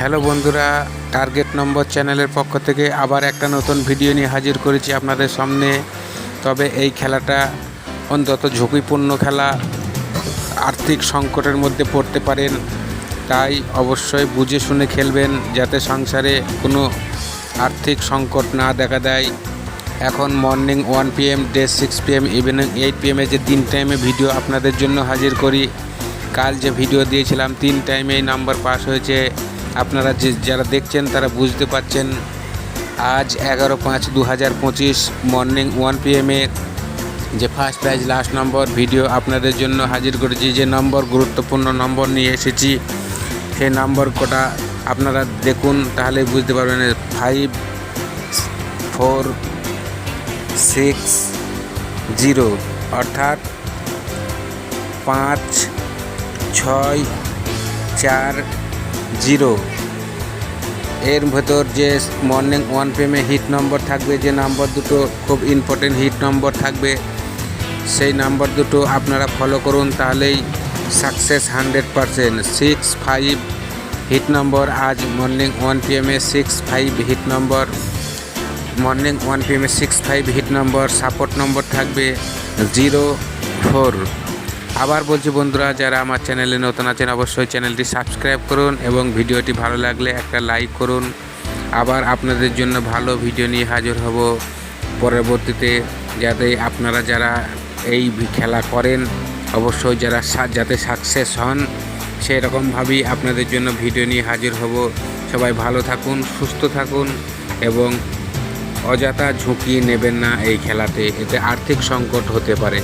Hello বন্ধুরা, target নম্বর চ্যানেলের পক্ষ থেকে আবার একটা নতুন ভিডিও নিয়ে হাজির করেছি আপনাদের সামনে। তবে এই খেলাটা অন্তত ঝুঁকিপূর্ণ খেলা, আর্থিক সংকটের মধ্যে পড়তে পারেন, তাই অবশ্যই বুঝে শুনে খেলবেন যাতে সংসারে কোনো আর্থিক সংকট না দেখা দেয়। এখন morning 1 PM, day 6 PM, evening 8 PM যে 3 টাইমে ভিডিও আপনাদের জন্য হাজির করি। কাল যে ভিডিও দিয়েছিলাম 3 টাইমেই নাম্বার পাস হয়েছে। আপনারা যারা দেখছেন তারা বুঝতে পারছেন। আজ 11/5/2025 মর্নিং 1 PM যে ফার্স্ট প্রাইজ লাস্ট নম্বর ভিডিও আপনাদের জন্য হাজির করেছি। যে নম্বর, গুরুত্বপূর্ণ নম্বর নিয়ে এসেছি, সেই নম্বর কটা আপনারা দেখুন, তাহলে বুঝতে পারবেন। 5 4 6 0 অর্থাৎ 5 6 4 0। এর ভেতর যে মর্নিং 1 PM হিট নম্বর থাকবে, যে নাম্বার দুটো খুব ইম্পর্টেন্ট হিট নম্বর থাকবে, সেই নাম্বার দুটো আপনারা ফলো করুন, তাহলেই সাকসেস 100%। 6 5 হিট নম্বর। আজ মর্নিং 1 PM 6 5 হিট নম্বর। মর্নিং 1 PM 6 5 হিট নম্বর। সাপোর্ট নম্বর থাকবে 0 4। আবার বলছি বন্ধুরা, যারা আমার চ্যানেলে নতুন আছেন অবশ্যই চ্যানেলটি সাবস্ক্রাইব করুন এবং ভিডিওটি ভালো লাগলে একটা লাইক করুন। আবার আপনাদের জন্য ভালো ভিডিও নিয়ে হাজির হব পরবর্তীতে, যাতে আপনারা যারা এই খেলা করেন অবশ্যই যাতে সাকসেস হন, সেই রকমভাবেই আপনাদের জন্য ভিডিও নিয়ে হাজির হব। সবাই ভালো থাকুন, সুস্থ থাকুন এবং অযথা ঝুঁকি নেবেন না এই খেলাতে, এতে আর্থিক সংকট হতে পারে।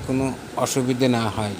কোনো অসুবিধে না হয়।